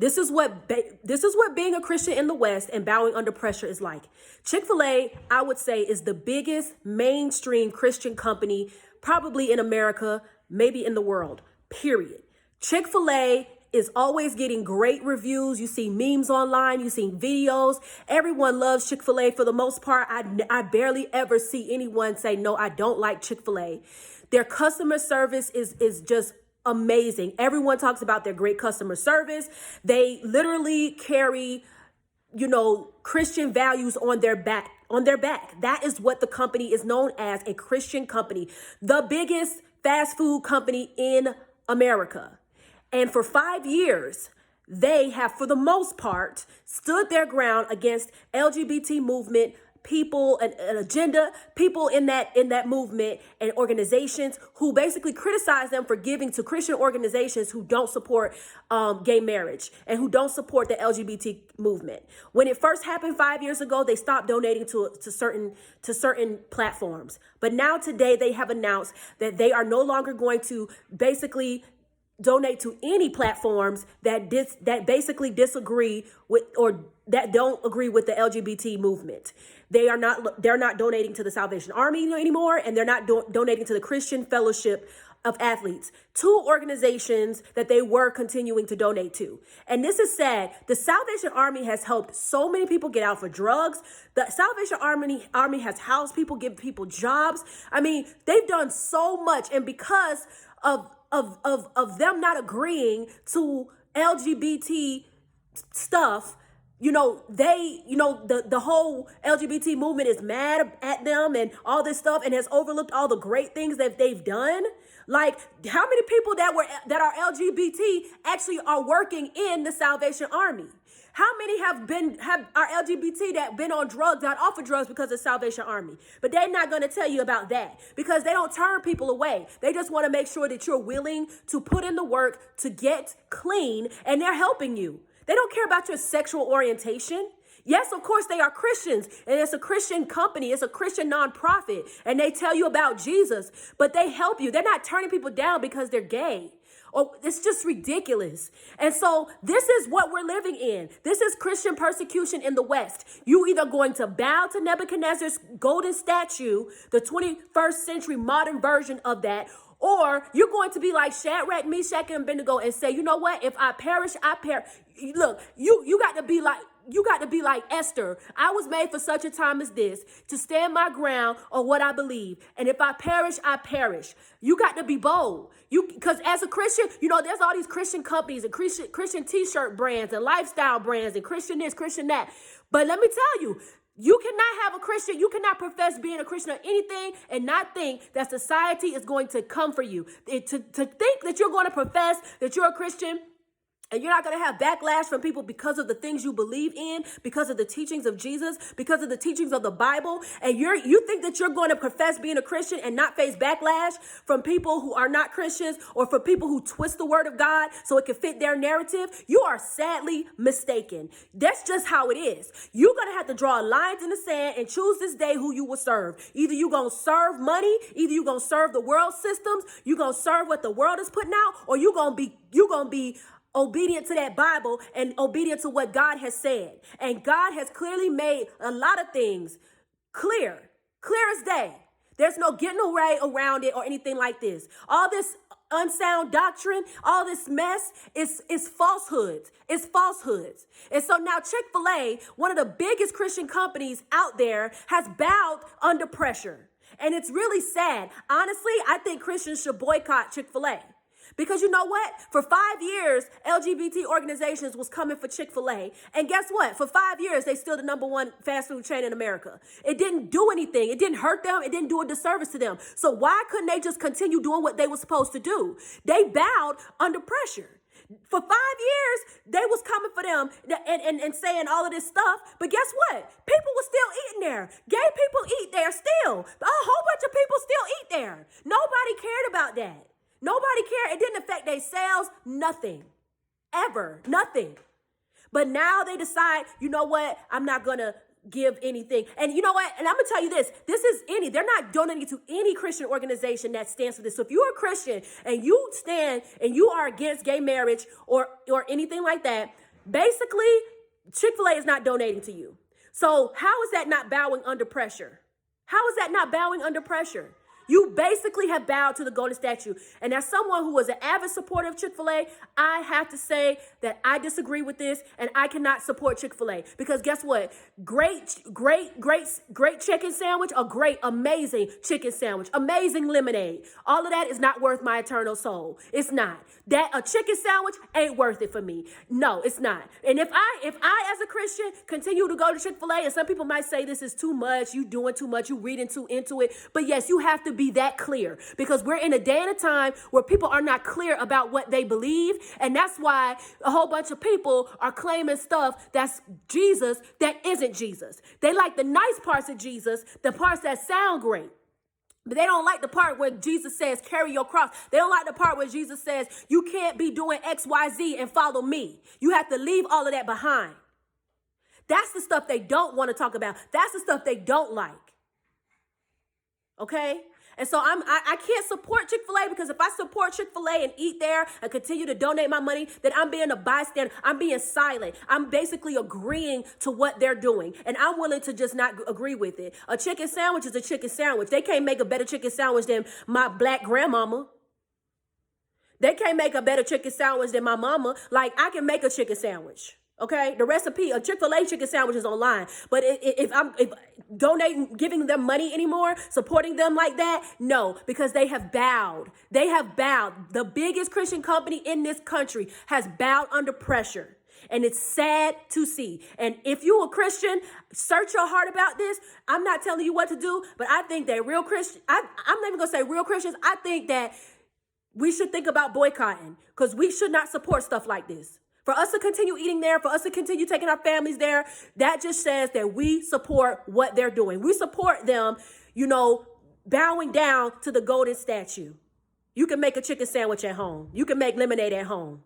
This is what being a Christian in the West and bowing under pressure is like. Chick-fil-A, I would say, is the biggest mainstream Christian company probably in America, maybe in the world, period. Chick-fil-A is always getting great reviews. You see memes online, you see videos. Everyone loves Chick-fil-A for the most part. I barely ever see anyone say, no, I don't like Chick-fil-A. Their customer service is just amazing. Everyone talks about their great customer service. They literally carry, Christian values on their back. That is what the company is known as, a Christian company, the biggest fast food company in America. And for 5 years, they have, for the most part, stood their ground against LGBT movement, people, an agenda, people in that movement and organizations who basically criticize them for giving to Christian organizations who don't support gay marriage and who don't support the LGBT movement. When it first happened 5 years ago, they stopped donating to certain platforms. But now today they have announced that they are no longer going to basically donate to any platforms that basically disagree with or that don't agree with the LGBT movement. They're not donating to the Salvation Army anymore, and they're not donating to the Christian Fellowship of Athletes, two organizations that they were continuing to donate to. And this is sad. The Salvation Army has helped so many people get out for drugs. The Salvation Army has housed people, give people jobs. I mean, they've done so much, and because of them not agreeing to LGBT stuff, the whole LGBT movement is mad at them and all this stuff and has overlooked all the great things that they've done. Like, how many people that are LGBT actually are working in the Salvation Army? How many are LGBT that been on drugs, got off of drugs because of Salvation Army? But they're not going to tell you about that because they don't turn people away. They just want to make sure that you're willing to put in the work to get clean, and they're helping you. They don't care about your sexual orientation. Yes, of course, they are Christians, and it's a Christian company. It's a Christian nonprofit, and they tell you about Jesus, but they help you. They're not turning people down because they're gay. Oh, it's just ridiculous. And so this is what we're living in. This is Christian persecution in the West. You either going to bow to Nebuchadnezzar's golden statue, the 21st century modern version of that, or you're going to be like Shadrach, Meshach, and Abednego and say, you know what? If I perish, I perish. Look, you got to be like Esther. I was made for such a time as this, to stand my ground on what I believe. And if I perish, I perish. You got to be bold. Because as a Christian, there's all these Christian companies and Christian t-shirt brands and lifestyle brands and Christian this, Christian that. But let me tell you, you cannot profess being a Christian or anything and not think that society is going to come for you. To think that you're going to profess that you're a Christian and you're not going to have backlash from people because of the things you believe in, because of the teachings of Jesus, because of the teachings of the Bible, and you think that you're going to profess being a Christian and not face backlash from people who are not Christians or for people who twist the word of God so it can fit their narrative, you are sadly mistaken. That's just how it is. You're going to have to draw lines in the sand and choose this day who you will serve. Either you're going to serve money, either you're going to serve the world systems, you're going to serve what the world is putting out, or you're going to be obedient to that Bible and obedient to what God has said. And God has clearly made a lot of things clear as day. There's no getting away around it or anything like this. All this unsound doctrine, all this mess is falsehoods. It's falsehoods. And so now Chick-fil-A, one of the biggest Christian companies out there, has bowed under pressure. And it's really sad. Honestly, I think Christians should boycott Chick-fil-A. Because you know what? For 5 years, LGBT organizations was coming for Chick-fil-A. And guess what? For 5 years, they still the number one fast food chain in America. It didn't do anything. It didn't hurt them. It didn't do a disservice to them. So why couldn't they just continue doing what they were supposed to do? They bowed under pressure. For 5 years, they was coming for them and saying all of this stuff. But guess what? People were still eating there. Gay people eat there still. A whole bunch of people still eat there. Nobody cared about that. Nobody cared. It didn't affect their sales. Nothing. Ever. Nothing. But now they decide, you know what? I'm not going to give anything. And you know what? And I'm going to tell you this. They're not donating to any Christian organization that stands for this. So if you're a Christian and you stand and you are against gay marriage or anything like that, Basically, Chick-fil-A is not donating to you. So how is that not bowing under pressure? How is that not bowing under pressure? You basically have bowed to the golden statue. And as someone who was an avid supporter of Chick-fil-A, I have to say that I disagree with this and I cannot support Chick-fil-A. Because guess what? Great chicken sandwich, a great, amazing chicken sandwich, amazing lemonade. All of that is not worth my eternal soul. It's not. That a chicken sandwich ain't worth it for me. No, it's not. And if I as a Christian continue to go to Chick-fil-A, and some people might say this is too much, you doing too much, you reading too into it. But yes, you have to be that clear, because we're in a day and a time where people are not clear about what they believe. And that's why a whole bunch of people are claiming stuff that's Jesus that isn't Jesus. They like the nice parts of Jesus, the parts that sound great. But they don't like the part where Jesus says, carry your cross. They don't like the part where Jesus says, you can't be doing X, Y, Z and follow me. You have to leave all of that behind. That's the stuff they don't want to talk about. That's the stuff they don't like. Okay? And so I can't support Chick-fil-A, because if I support Chick-fil-A and eat there and continue to donate my money, then I'm being a bystander. I'm being silent. I'm basically agreeing to what they're doing. And I'm willing to just not agree with it. A chicken sandwich is a chicken sandwich. They can't make a better chicken sandwich than my black grandmama. They can't make a better chicken sandwich than my mama. Like, I can make a chicken sandwich. Okay, the recipe, a Chick-fil-A chicken sandwich is online. But if donating, giving them money anymore, supporting them like that, no, because they have bowed. They have bowed. The biggest Christian company in this country has bowed under pressure. And it's sad to see. And if you're a Christian, search your heart about this. I'm not telling you what to do, but I think that real Christian, I'm not even going to say real Christians. I think that we should think about boycotting, because we should not support stuff like this. For us to continue eating there, for us to continue taking our families there, that just says that we support what they're doing. We support them, bowing down to the golden statue. You can make a chicken sandwich at home. You can make lemonade at home.